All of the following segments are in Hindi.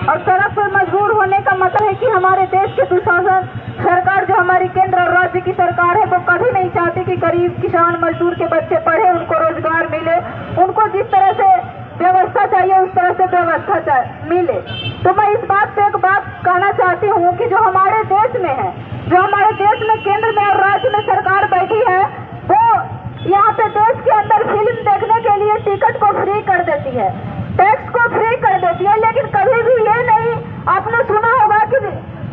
और सड़क पर मजबूर होने का मतलब है कि हमारे देश के सुशासन सरकार जो हमारी केंद्र और राज्य की सरकार है वो कभी नहीं चाहती कि गरीब किसान मजदूर के बच्चे पढ़े, उनको रोजगार मिले, उनको जिस तरह से व्यवस्था चाहिए उस तरह से व्यवस्था मिले। तो मैं इस बात पे एक बात कहना चाहती हूँ कि जो हमारे देश में है, जो हमारे देश में केंद्र में और राज्य में सरकार बैठी है, वो यहाँ पे देश के अंदर फिल्म देखने के लिए टिकट को फ्री कर देती है, टैक्स को फ्री कर देती है, लेकिन कभी भी ये नहीं आपने सुना होगा कि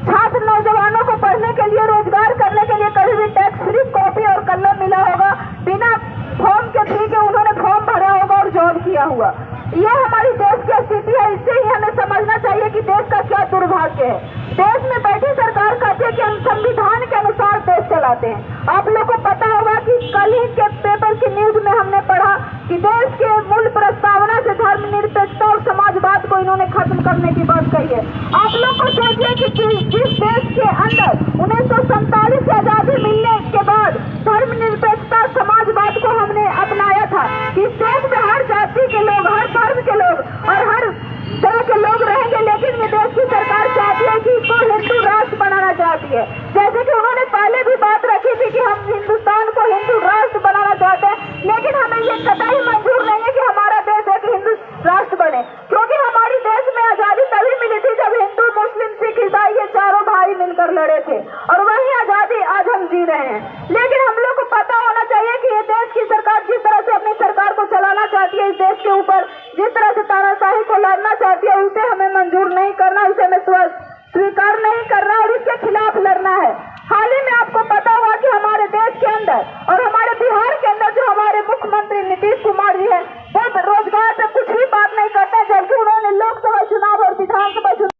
छात्र नौजवानों को पढ़ने के लिए, रोजगार करने के लिए कभी भी टैक्स फ्री कॉपी और कलम मिला होगा, बिना फॉर्म के फ्री के उन्होंने फॉर्म भरा होगा और जॉब किया हुआ। ये हमारी देश की स्थिति है। इससे ही हमें समझना चाहिए कि देश का क्या दुर्भाग्य है। देश में बैठी सरकार कहती है कि हम संविधान के अनुसार देश चलाते हैं। आप लोग को पता होगा कि कल ही के पेपर की न्यूज में हमने पढ़ा कि देश के मूल प्रस्तावना से धर्मनिरपेक्षता और समाजवाद को इन्होंने खत्म करने की बात कही है। आप लोग को सोचिए कि जिस देश के अंदर 1947 से आजादी मिलने के बाद धर्मनिरपेक्षता समाजवाद को हमने अपनाया था कि इस देश में हर जाति के लोग, हर धर्म के लोग और हर तरह के लोग रहेंगे, लेकिन ये देश की सरकार चाहती है कि इसको हिंदू राष्ट्र बनाना चाहती है। जैसे कि उन्होंने पहले भी बात रखी थी कि हम हिंदुस्तान को हिंदू राष्ट्र बनाना चाहते हैं, लेकिन हमें ये कतई मंजूर नहीं है कि हमारा देश एक हिंदू राष्ट्र बने, क्योंकि हमारी देश में आजादी तभी मिली थी जब हिंदू, मुस्लिम, सिख, ईसाई ये चारों भाई मिलकर लड़े थे, और वही आजादी आज हम जी रहे हैं। लेकिन हम लोग को पता होना चाहिए कि ये देश की सरकार जिस तरह से अपनी सरकार को चलाना चाहती है, इस देश के ऊपर जिस तरह से तानाशाही को लादना चाहती है, उसे हमें मंजूर नहीं करना, उसे हमें स्वीकार नहीं करना और इसके खिलाफ लड़ना है।